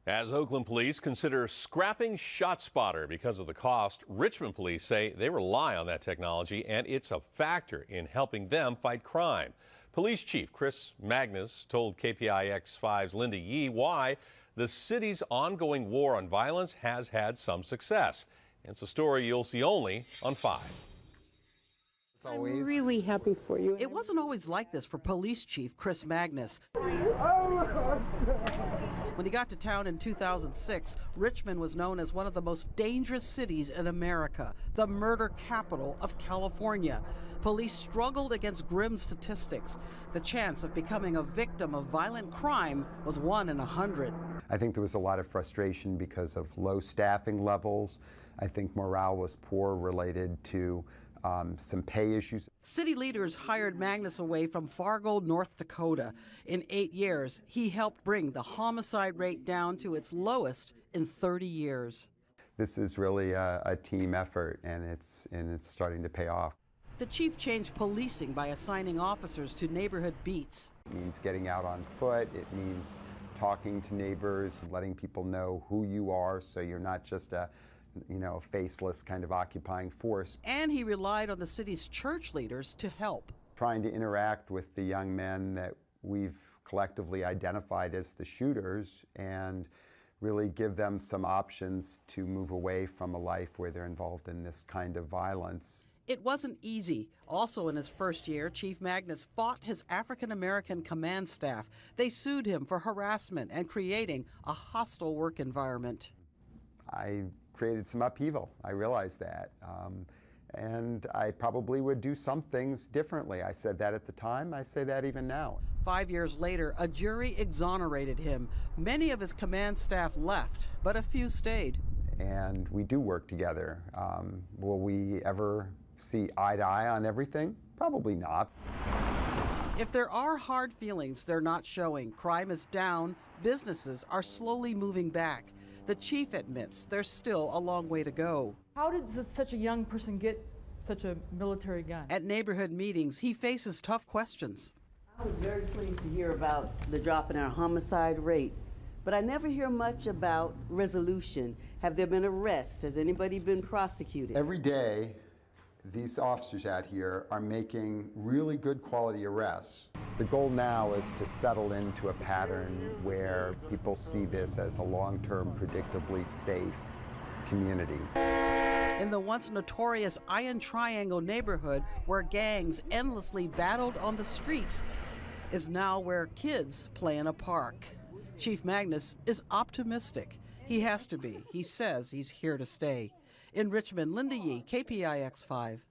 As Oakland police consider scrapping ShotSpotter because of the cost, Richmond police say they rely on that technology and it's a factor in helping them fight crime. Police Chief Chris Magnus told KPIX-5's Linda Yee why the city's ongoing war on violence has had some success. It's a story you'll see only on 5. I'm really happy for you. It wasn't always like this for Police Chief Chris Magnus. When he got to town in 2006, Richmond was known as one of the most dangerous cities in America, the murder capital of California. Police struggled against grim statistics. The chance of becoming a victim of violent crime was 1 in 100. I think there was a lot of frustration because of low staffing levels. I think morale was poor related to some pay issues. City leaders hired Magnus away from Fargo, North Dakota. In 8 years, he helped bring the homicide rate down to its lowest in 30 years. This is really a team effort, and it's starting to pay off. The chief changed policing by assigning officers to neighborhood beats. It means getting out on foot. It means talking to neighbors, letting people know who you are, so you're not just a faceless kind of occupying force. And he relied on the city's church leaders to help. Trying to interact with the young men that we've collectively identified as the shooters and really give them some options to move away from a life where they're involved in this kind of violence. It wasn't easy. Also in his first year, Chief Magnus fought his African-American command staff. They sued him for harassment and creating a hostile work environment. I created some upheaval. I realized that. And I probably would do some things differently. I said that at the time. I say that even now. 5 years later, a jury exonerated him. Many of his command staff left, but a few stayed. And we do work together. Will we ever see eye to eye on everything? Probably not. If there are hard feelings, they're not showing. Crime is down. Businesses are slowly moving back. The chief admits there's still a long way to go. How did such a young person get such a military gun? At neighborhood meetings, he faces tough questions. I was very pleased to hear about the drop in our homicide rate, but I never hear much about resolution. Have there been arrests? Has anybody been prosecuted? Every day, these officers out here are making really good quality arrests. The goal now is to settle into a pattern where people see this as a long-term, predictably safe community. In the once notorious Iron Triangle neighborhood, where gangs endlessly battled on the streets, is now where kids play in a park. Chief Magnus is optimistic. He has to be. He says he's here to stay. In Richmond, Linda Yee, KPIX 5.